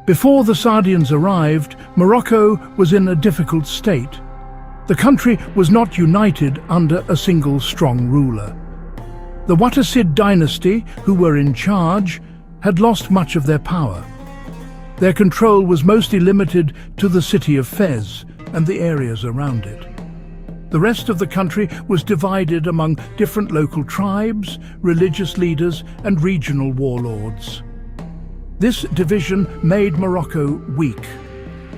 Before the Saadians arrived, Morocco was in a difficult state. The country was not united under a single strong ruler. The Wattasid dynasty, who were in charge, had lost much of their power. Their control was mostly limited to the city of Fez and the areas around it. The rest of the country was divided among different local tribes, religious leaders, and regional warlords. This division made Morocco weak.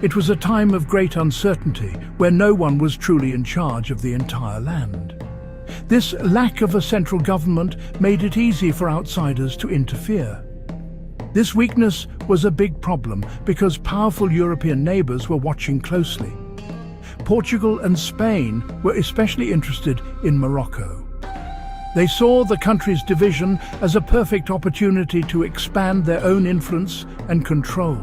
It was a time of great uncertainty, where no one was truly in charge of the entire land. This lack of a central government made it easy for outsiders to interfere. This weakness was a big problem because powerful European neighbors were watching closely. Portugal and Spain were especially interested in Morocco. They saw the country's division as a perfect opportunity to expand their own influence and control.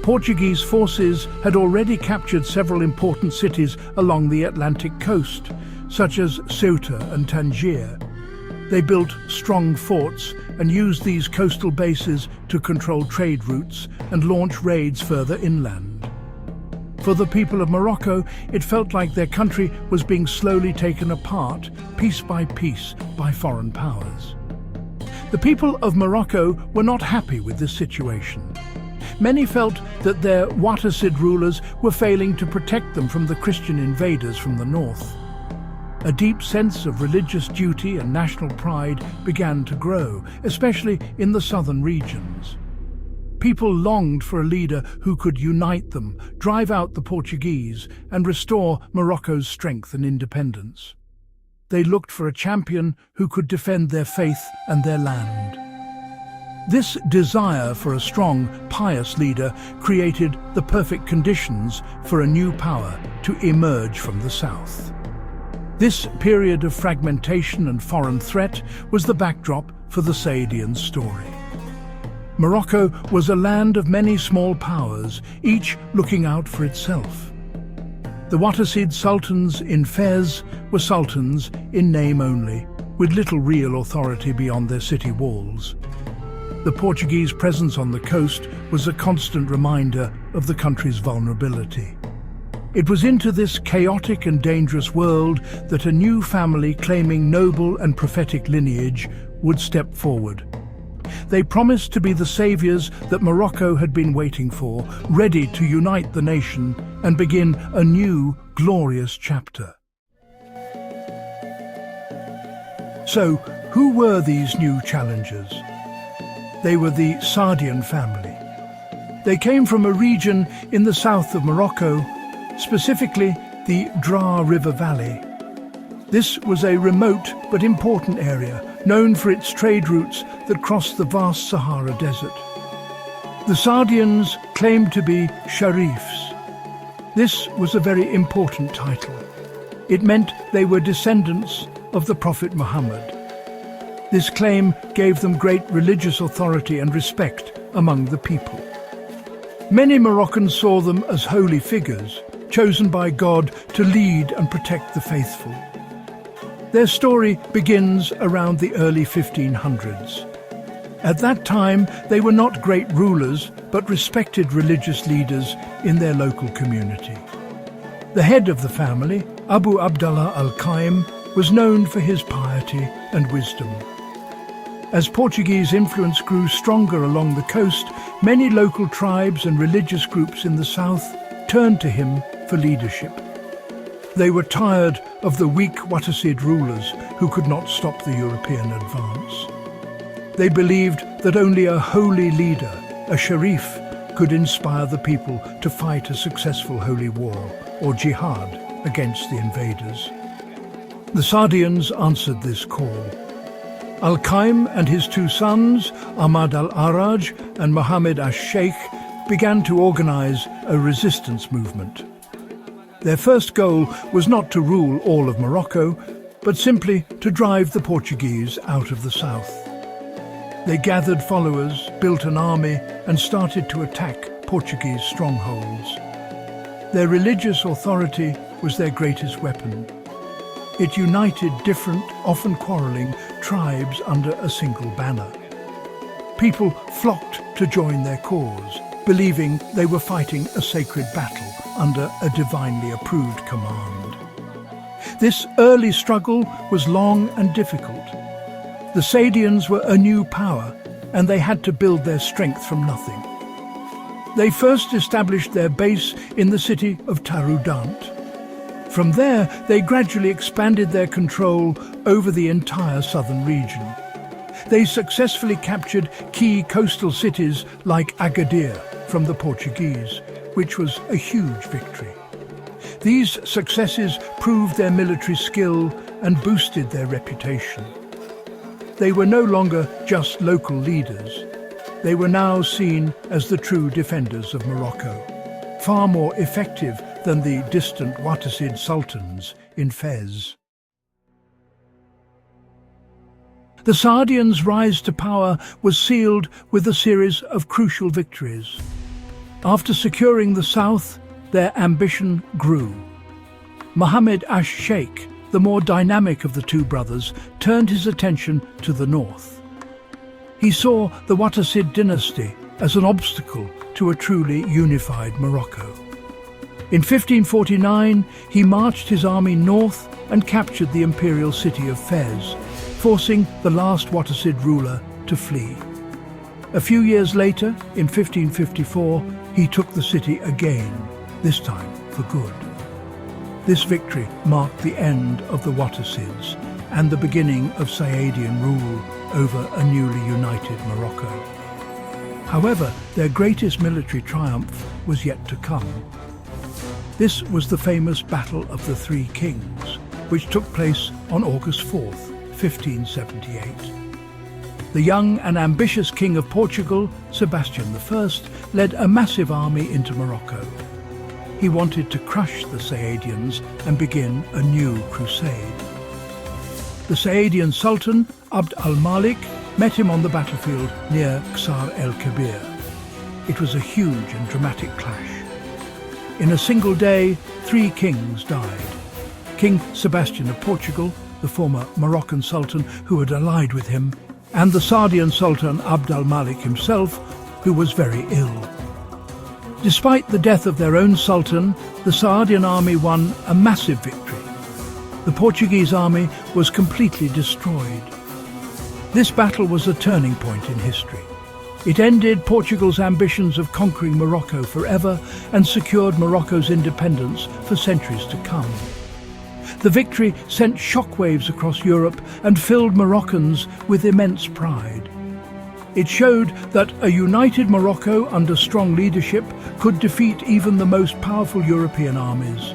Portuguese forces had already captured several important cities along the Atlantic coast, such as Ceuta and Tangier. They built strong forts and used these coastal bases to control trade routes and launch raids further inland. For the people of Morocco, it felt like their country was being slowly taken apart, piece by foreign powers. The people of Morocco were not happy with this situation. Many felt that their Wattasid rulers were failing to protect them from the Christian invaders from the north. A deep sense of religious duty and national pride began to grow, especially in the southern regions. People longed for a leader who could unite them, drive out the Portuguese, and restore Morocco's strength and independence. They looked for a champion who could defend their faith and their land. This desire for a strong, pious leader created the perfect conditions for a new power to emerge from the south. This period of fragmentation and foreign threat was the backdrop for the Saadian story. Morocco was a land of many small powers, each looking out for itself. The Wattasid sultans in Fez were sultans in name only, with little real authority beyond their city walls. The Portuguese presence on the coast was a constant reminder of the country's vulnerability. It was into this chaotic and dangerous world that a new family claiming noble and prophetic lineage would step forward. They promised to be the saviors that Morocco had been waiting for, ready to unite the nation and begin a new, glorious chapter. So, who were these new challengers? They were the Saadian family. They came from a region in the south of Morocco, specifically the Dra River Valley. This was a remote but important area, known for its trade routes that crossed the vast Sahara Desert. The Saadians claimed to be Sharifs. This was a very important title. It meant they were descendants of the Prophet Muhammad. This claim gave them great religious authority and respect among the people. Many Moroccans saw them as holy figures, chosen by God to lead and protect the faithful. Their story begins around the early 1500s. At that time, they were not great rulers, but respected religious leaders in their local community. The head of the family, Abu Abdallah al-Qaim, was known for his piety and wisdom. As Portuguese influence grew stronger along the coast, many local tribes and religious groups in the south turned to him for leadership. They were tired of the weak Wattasid rulers who could not stop the European advance. They believed that only a holy leader, a Sharif, could inspire the people to fight a successful holy war, or jihad, against the invaders. The Saadians answered this call. Al-Qaim and his two sons, Ahmad al-Araj and Mohammed al-Sheikh, began to organize a resistance movement. Their first goal was not to rule all of Morocco, but simply to drive the Portuguese out of the south. They gathered followers, built an army, and started to attack Portuguese strongholds. Their religious authority was their greatest weapon. It united different, often quarreling, tribes under a single banner. People flocked to join their cause, believing they were fighting a sacred battle under a divinely approved command. This early struggle was long and difficult. The Saadians were a new power, and they had to build their strength from nothing. They first established their base in the city of Tarudant. From there, they gradually expanded their control over the entire southern region. They successfully captured key coastal cities like Agadir from the Portuguese, which was a huge victory. These successes proved their military skill and boosted their reputation. They were no longer just local leaders. They were now seen as the true defenders of Morocco, far more effective than the distant Wattasid sultans in Fez. The Saadians' rise to power was sealed with a series of crucial victories. After securing the south, their ambition grew. Mohammed Ash-Sheikh, the more dynamic of the two brothers, turned his attention to the north. He saw the Wattasid dynasty as an obstacle to a truly unified Morocco. In 1549, he marched his army north and captured the imperial city of Fez, forcing the last Wattasid ruler to flee. A few years later, in 1554, he took the city again, this time for good. This victory marked the end of the Wattasids and the beginning of Saadian rule over a newly united Morocco. However, their greatest military triumph was yet to come. This was the famous Battle of the Three Kings, which took place on August 4th, 1578. The young and ambitious King of Portugal, Sebastian I, led a massive army into Morocco. He wanted to crush the Saadians and begin a new crusade. The Saadian Sultan, Abd al-Malik, met him on the battlefield near Ksar el-Kebir. It was a huge and dramatic clash. In a single day, 3 kings died. King Sebastian of Portugal, the former Moroccan Sultan who had allied with him, and the Saadian Sultan Abd al-Malik himself, who was very ill. Despite the death of their own Sultan, the Saadian army won a massive victory. The Portuguese army was completely destroyed. This battle was a turning point in history. It ended Portugal's ambitions of conquering Morocco forever and secured Morocco's independence for centuries to come. The victory sent shockwaves across Europe and filled Moroccans with immense pride. It showed that a united Morocco under strong leadership could defeat even the most powerful European armies.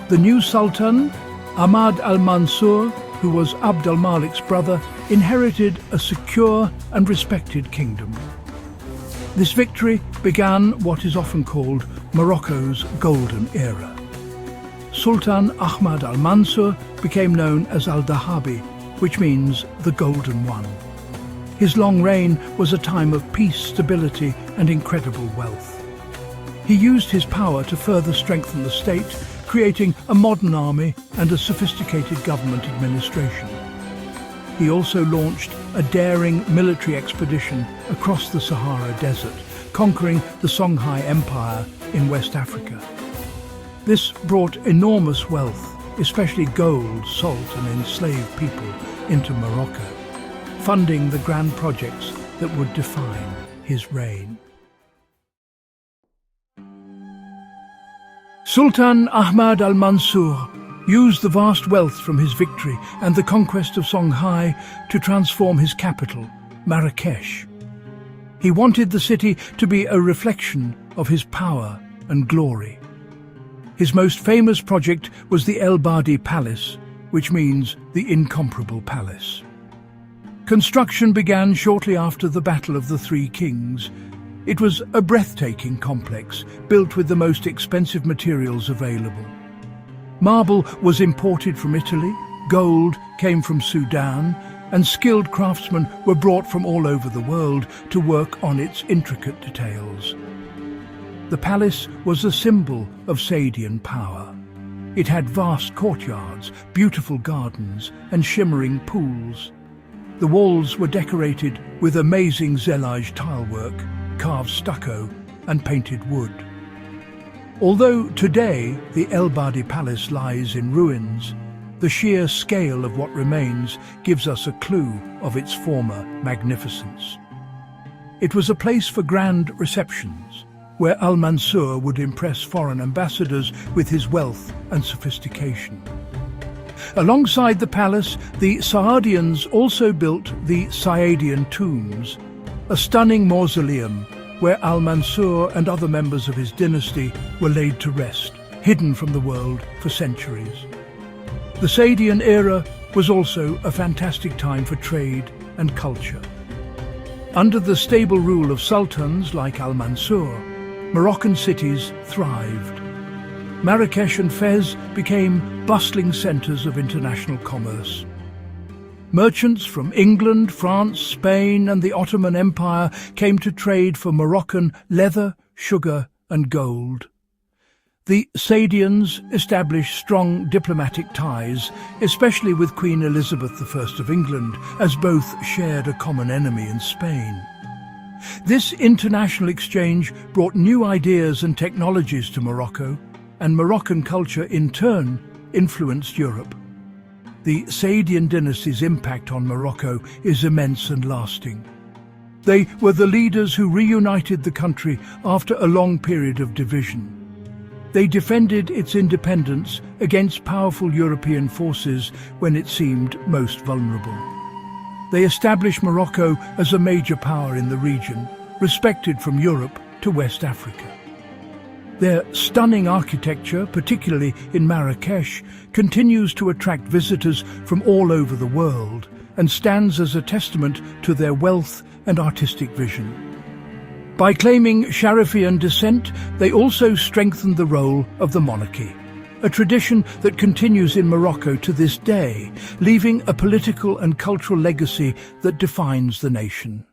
The new Sultan, Ahmad al-Mansur, who was Abd al-Malik's brother, inherited a secure and respected kingdom. This victory began what is often called Morocco's Golden Era. Sultan Ahmad al-Mansur became known as al-Dahabi, which means the Golden One. His long reign was a time of peace, stability, and incredible wealth. He used his power to further strengthen the state, creating a modern army and a sophisticated government administration. He also launched a daring military expedition across the Sahara Desert, conquering the Songhai Empire in West Africa. This brought enormous wealth, especially gold, salt, and enslaved people, into Morocco, funding the grand projects that would define his reign. Sultan Ahmad al-Mansur used the vast wealth from his victory and the conquest of Songhai to transform his capital, Marrakesh. He wanted the city to be a reflection of his power and glory. His most famous project was the El Badi Palace, which means the Incomparable Palace. Construction began shortly after the Battle of the Three Kings. It was a breathtaking complex, built with the most expensive materials available. Marble was imported from Italy, gold came from Sudan, and skilled craftsmen were brought from all over the world to work on its intricate details. The palace was a symbol of Saadian power. It had vast courtyards, beautiful gardens, and shimmering pools. The walls were decorated with amazing zellige tilework, carved stucco, and painted wood. Although today the El Badi Palace lies in ruins, the sheer scale of what remains gives us a clue of its former magnificence. It was a place for grand receptions, where Al-Mansur would impress foreign ambassadors with his wealth and sophistication. Alongside the palace, the Saadians also built the Saadian tombs, a stunning mausoleum where Al-Mansur and other members of his dynasty were laid to rest, hidden from the world for centuries. The Saadian era was also a fantastic time for trade and culture. Under the stable rule of sultans like Al-Mansur, Moroccan cities thrived. Marrakesh and Fez became bustling centres of international commerce. Merchants from England, France, Spain and the Ottoman Empire came to trade for Moroccan leather, sugar and gold. The Saadians established strong diplomatic ties, especially with Queen Elizabeth I of England, as both shared a common enemy in Spain. This international exchange brought new ideas and technologies to Morocco, and Moroccan culture in turn influenced Europe. The Saadian dynasty's impact on Morocco is immense and lasting. They were the leaders who reunited the country after a long period of division. They defended its independence against powerful European forces when it seemed most vulnerable. They established Morocco as a major power in the region, respected from Europe to West Africa. Their stunning architecture, particularly in Marrakesh, continues to attract visitors from all over the world and stands as a testament to their wealth and artistic vision. By claiming Sharifian descent, they also strengthened the role of the monarchy, a tradition that continues in Morocco to this day, leaving a political and cultural legacy that defines the nation.